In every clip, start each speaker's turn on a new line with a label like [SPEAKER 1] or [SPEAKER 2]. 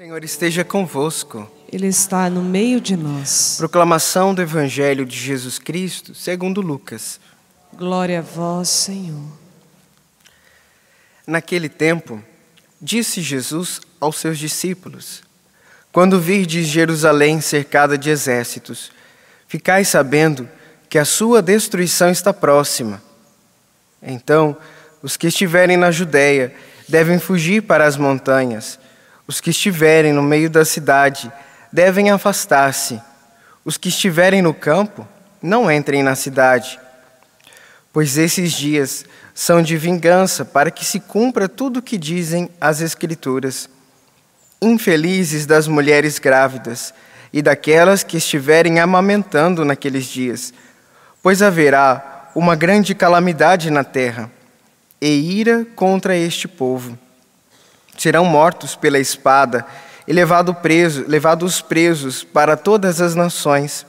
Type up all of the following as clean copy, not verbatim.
[SPEAKER 1] Senhor esteja convosco.
[SPEAKER 2] Ele está no meio de nós.
[SPEAKER 1] Proclamação do Evangelho de Jesus Cristo, segundo Lucas.
[SPEAKER 2] Glória a vós, Senhor.
[SPEAKER 1] Naquele tempo, disse Jesus aos seus discípulos: quando virdes Jerusalém cercada de exércitos, ficai sabendo que a sua destruição está próxima. Então, os que estiverem na Judéia devem fugir para as montanhas. Os que estiverem no meio da cidade devem afastar-se. Os que estiverem no campo, não entrem na cidade. Pois esses dias são de vingança, para que se cumpra tudo o que dizem as Escrituras. Infelizes das mulheres grávidas e daquelas que estiverem amamentando naqueles dias, pois haverá uma grande calamidade na terra e ira contra este povo. Serão mortos pela espada e levados presos para todas as nações.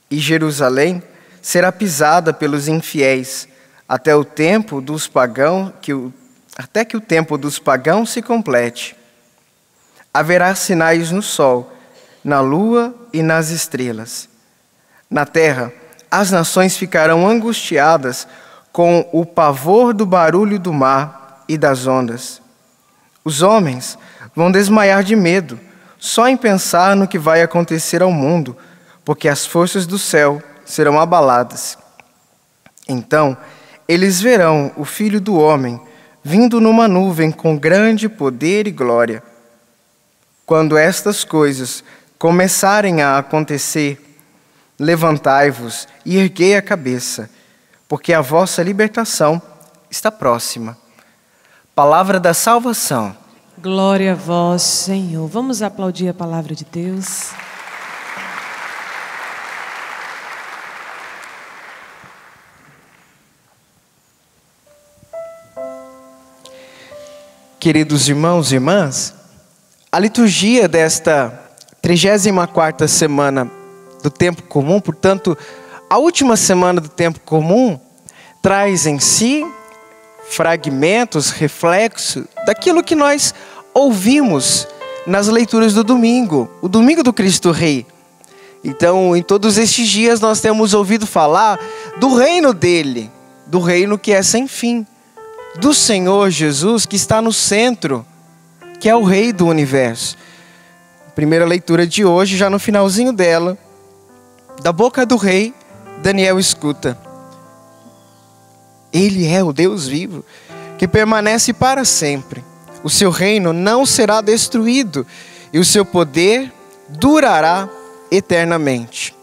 [SPEAKER 1] E Jerusalém será pisada pelos infiéis, até que o tempo dos pagãos se complete. Haverá sinais no sol, na lua e nas estrelas. Na terra, as nações ficarão angustiadas com o pavor do barulho do mar e das ondas. Os homens vão desmaiar de medo, só em pensar no que vai acontecer ao mundo, porque as forças do céu serão abaladas. Então, eles verão o Filho do Homem vindo numa nuvem com grande poder e glória. Quando estas coisas começarem a acontecer, levantai-vos e erguei a cabeça, porque a vossa libertação está próxima. Palavra da salvação.
[SPEAKER 2] Glória a vós, Senhor. Vamos aplaudir a palavra de Deus.
[SPEAKER 1] Queridos irmãos e irmãs, a liturgia desta 34ª semana do tempo comum, portanto, a última semana do tempo comum, traz em si fragmentos, reflexos daquilo que nós ouvimos nas leituras do domingo, o domingo do Cristo Rei. Então, em todos estes dias nós temos ouvido falar do reino dele, do reino que é sem fim, do Senhor Jesus que está no centro, que é o Rei do universo. Primeira leitura de hoje, já no finalzinho dela, da boca do rei, Daniel escuta: Ele é o Deus vivo, que permanece para sempre. O seu reino não será destruído e o seu poder durará eternamente.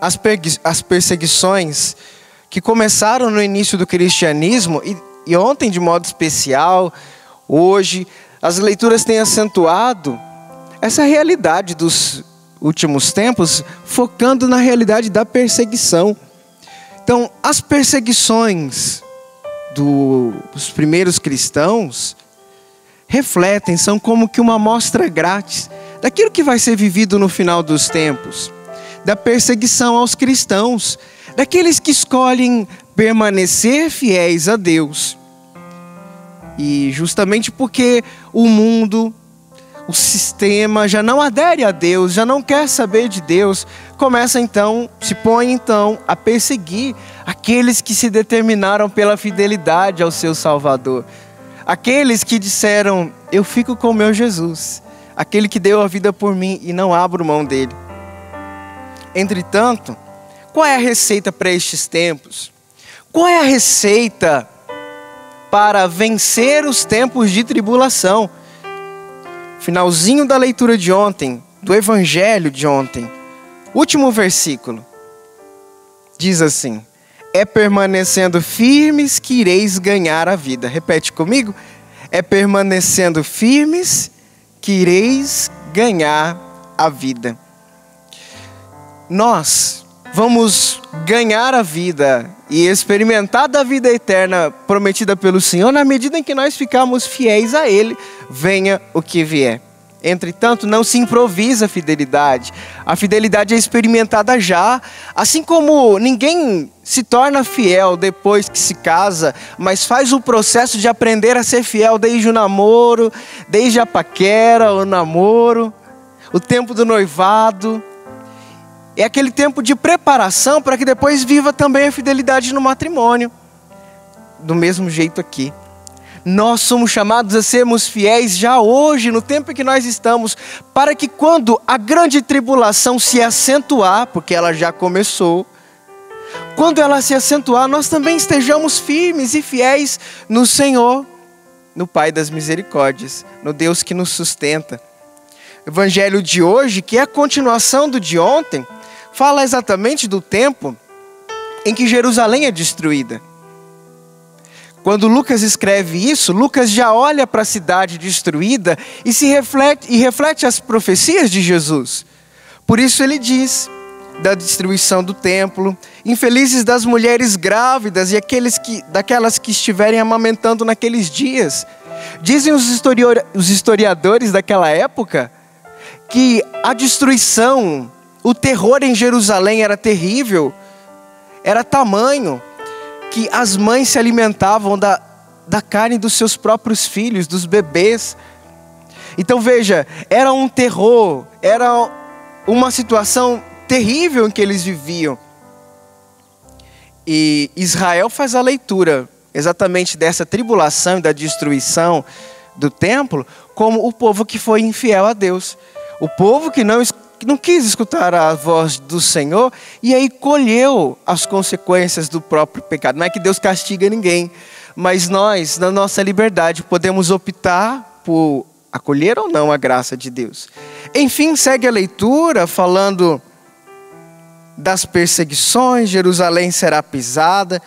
[SPEAKER 1] As perseguições que começaram no início do cristianismo e ontem de modo especial, hoje, as leituras têm acentuado essa realidade dos últimos tempos, focando na realidade da perseguição. Então, as perseguições dos primeiros cristãos refletem, são como que uma amostra grátis daquilo que vai ser vivido no final dos tempos, da perseguição aos cristãos, daqueles que escolhem permanecer fiéis a Deus. E justamente porque o mundo, o sistema já não adere a Deus, já não quer saber de Deus, se põe então a perseguir aqueles que se determinaram pela fidelidade ao seu Salvador. Aqueles que disseram: eu fico com o meu Jesus, aquele que deu a vida por mim e não abro mão dele. Entretanto, qual é a receita para estes tempos? Qual é a receita para vencer os tempos de tribulação? Finalzinho da leitura de ontem, do Evangelho de ontem, último versículo, diz assim: é permanecendo firmes que ireis ganhar a vida. Repete comigo: é permanecendo firmes que ireis ganhar a vida. Nós vamos ganhar a vida e experimentar da vida eterna prometida pelo Senhor na medida em que nós ficarmos fiéis a Ele, venha o que vier. Entretanto, não se improvisa a fidelidade. A fidelidade é experimentada já, assim como ninguém se torna fiel depois que se casa, mas faz o processo de aprender a ser fiel desde o namoro, desde a paquera, o namoro, o tempo do noivado. É aquele tempo de preparação para que depois viva também a fidelidade no matrimônio. Do mesmo jeito aqui. Nós somos chamados a sermos fiéis já hoje, no tempo em que nós estamos, para que quando a grande tribulação se acentuar, porque ela já começou, quando ela se acentuar, nós também estejamos firmes e fiéis no Senhor, no Pai das misericórdias, no Deus que nos sustenta. O Evangelho de hoje, que é a continuação do de ontem, fala exatamente do tempo em que Jerusalém é destruída. Quando Lucas escreve isso, Lucas já olha para a cidade destruída e reflete as profecias de Jesus. Por isso ele diz da destruição do templo, infelizes das mulheres grávidas e daquelas que estiverem amamentando naqueles dias. Dizem os historiadores daquela época que a destruição, o terror em Jerusalém era terrível, era tamanho que as mães se alimentavam da carne dos seus próprios filhos, dos bebês. Então veja, era um terror, era uma situação terrível em que eles viviam. E Israel faz a leitura exatamente dessa tribulação e da destruição do templo como o povo que foi infiel a Deus. O povo que não quis escutar a voz do Senhor e aí colheu as consequências do próprio pecado. Não é que Deus castiga ninguém, mas nós, na nossa liberdade, podemos optar por acolher ou não a graça de Deus. Enfim, segue a leitura falando das perseguições, Jerusalém será pisada,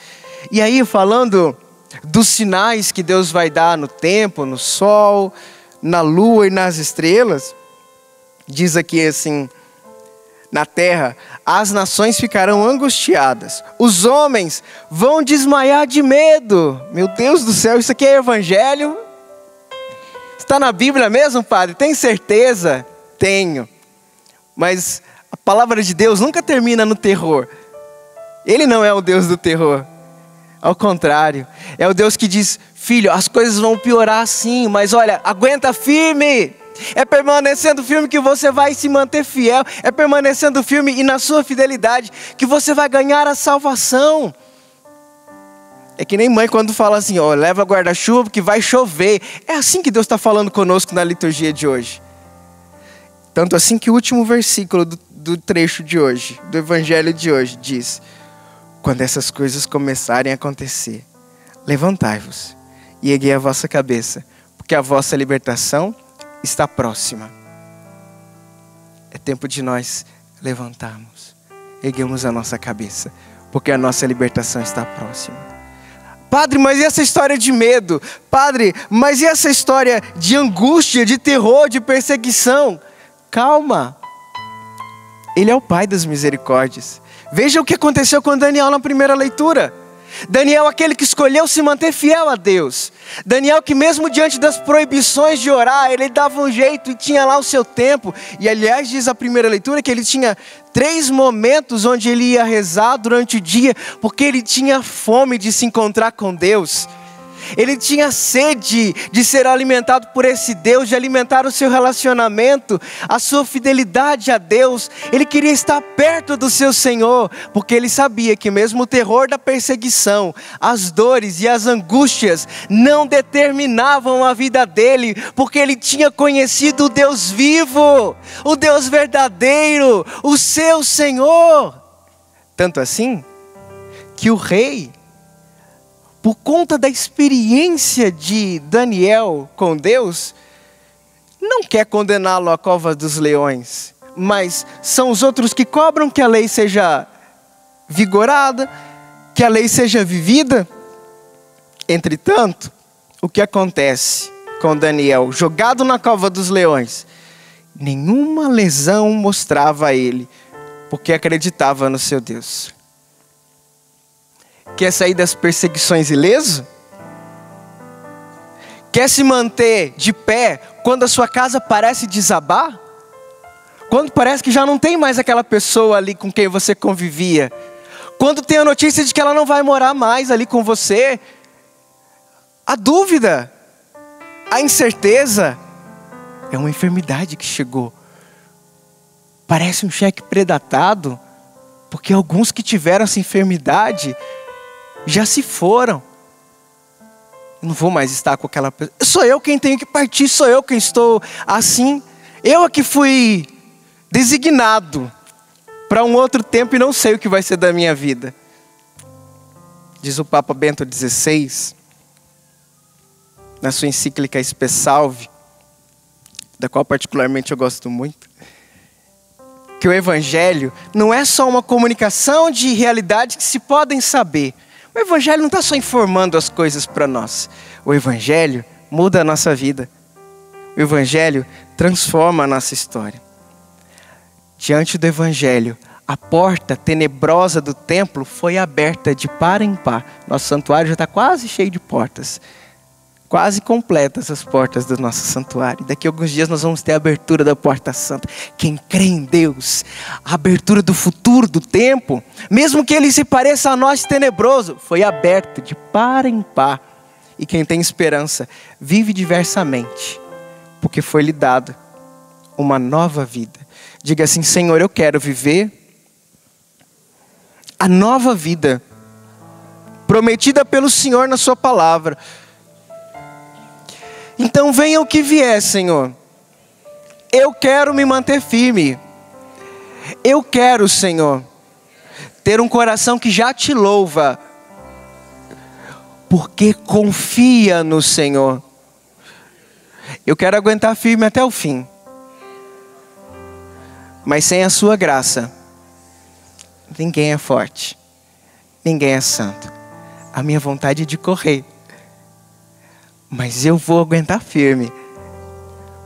[SPEAKER 1] e aí falando dos sinais que Deus vai dar no tempo, no sol, na lua e nas estrelas. Diz aqui assim: na terra, as nações ficarão angustiadas, os homens vão desmaiar de medo. Meu Deus do céu, isso aqui é evangelho? Está na Bíblia mesmo, padre? Tem certeza? Tenho. Mas a palavra de Deus nunca termina no terror. Ele não é o Deus do terror. Ao contrário, é o Deus que diz: filho, as coisas vão piorar sim, mas olha, aguenta firme. É permanecendo firme que você vai se manter fiel. É permanecendo firme e na sua fidelidade que você vai ganhar a salvação. É que nem mãe quando fala assim, ó, leva guarda-chuva que vai chover. É assim que Deus está falando conosco na liturgia de hoje. Tanto assim que o último versículo do trecho de hoje, do evangelho de hoje, diz: quando essas coisas começarem a acontecer, levantai-vos e erguei a vossa cabeça, porque a vossa libertação está próxima. É tempo de nós levantarmos, erguemos a nossa cabeça, porque a nossa libertação está próxima. Padre, mas e essa história de medo? Padre, mas e essa história de angústia, de terror, de perseguição? Calma. Ele é o Pai das misericórdias. Veja o que aconteceu com Daniel na primeira leitura. Daniel, aquele que escolheu se manter fiel a Deus. Daniel que mesmo diante das proibições de orar, ele dava um jeito e tinha lá o seu tempo. E aliás diz a primeira leitura que ele tinha 3 momentos onde ele ia rezar durante o dia, porque ele tinha fome de se encontrar com Deus. Ele tinha sede de ser alimentado por esse Deus, de alimentar o seu relacionamento, a sua fidelidade a Deus. Ele queria estar perto do seu Senhor, porque ele sabia que mesmo o terror da perseguição, as dores e as angústias não determinavam a vida dele, porque ele tinha conhecido o Deus vivo, o Deus verdadeiro, o seu Senhor. Tanto assim, que o rei, por conta da experiência de Daniel com Deus, não quer condená-lo à cova dos leões, mas são os outros que cobram que a lei seja vigorada, que a lei seja vivida. Entretanto, o que acontece com Daniel, jogado na cova dos leões? Nenhuma lesão mostrava a ele, porque acreditava no seu Deus. Quer sair das perseguições ileso? Quer se manter de pé quando a sua casa parece desabar? Quando parece que já não tem mais aquela pessoa ali com quem você convivia? quando tem a notícia de que ela não vai morar mais ali com você, a dúvida, a incerteza, é uma enfermidade que chegou. Parece um cheque pré-datado, porque alguns que tiveram essa enfermidade já se foram. Eu não vou mais estar com aquela pessoa. Sou eu quem tenho que partir, sou eu quem estou assim. Eu é que fui designado para um outro tempo e não sei o que vai ser da minha vida. Diz o Papa Bento XVI, na sua encíclica Spe Salvi, da qual particularmente eu gosto muito, que o Evangelho não é só uma comunicação de realidades que se podem saber. O Evangelho não está só informando as coisas para nós. O Evangelho muda a nossa vida. O Evangelho transforma a nossa história. Diante do Evangelho, a porta tenebrosa do templo foi aberta de par em par. Nosso santuário já está quase cheio de portas. Quase completas as portas do nosso santuário. Daqui a alguns dias nós vamos ter a abertura da porta santa. Quem crê em Deus, a abertura do futuro, do tempo, mesmo que ele se pareça a nós tenebroso, foi aberto de par em par. E quem tem esperança vive diversamente, porque foi lhe dado uma nova vida. Diga assim: Senhor, eu quero viver a nova vida prometida pelo Senhor na sua palavra. Então venha o que vier, Senhor. Eu quero me manter firme. Eu quero, Senhor, ter um coração que já te louva, porque confia no Senhor. Eu quero aguentar firme até o fim. Mas sem a sua graça, ninguém é forte. Ninguém é santo. A minha vontade é de correr. Mas eu vou aguentar firme,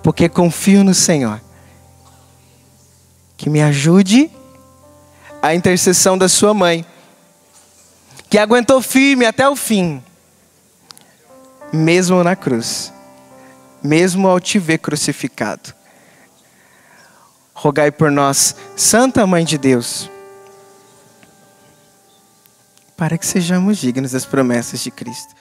[SPEAKER 1] porque confio no Senhor. Que me ajude a intercessão da sua mãe, que aguentou firme até o fim, mesmo na cruz, mesmo ao te ver crucificado. Rogai por nós, Santa Mãe de Deus, para que sejamos dignos das promessas de Cristo.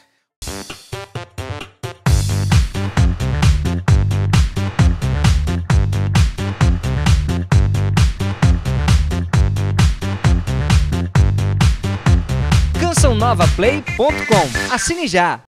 [SPEAKER 3] CançãoNovaPlay.com. Assine já!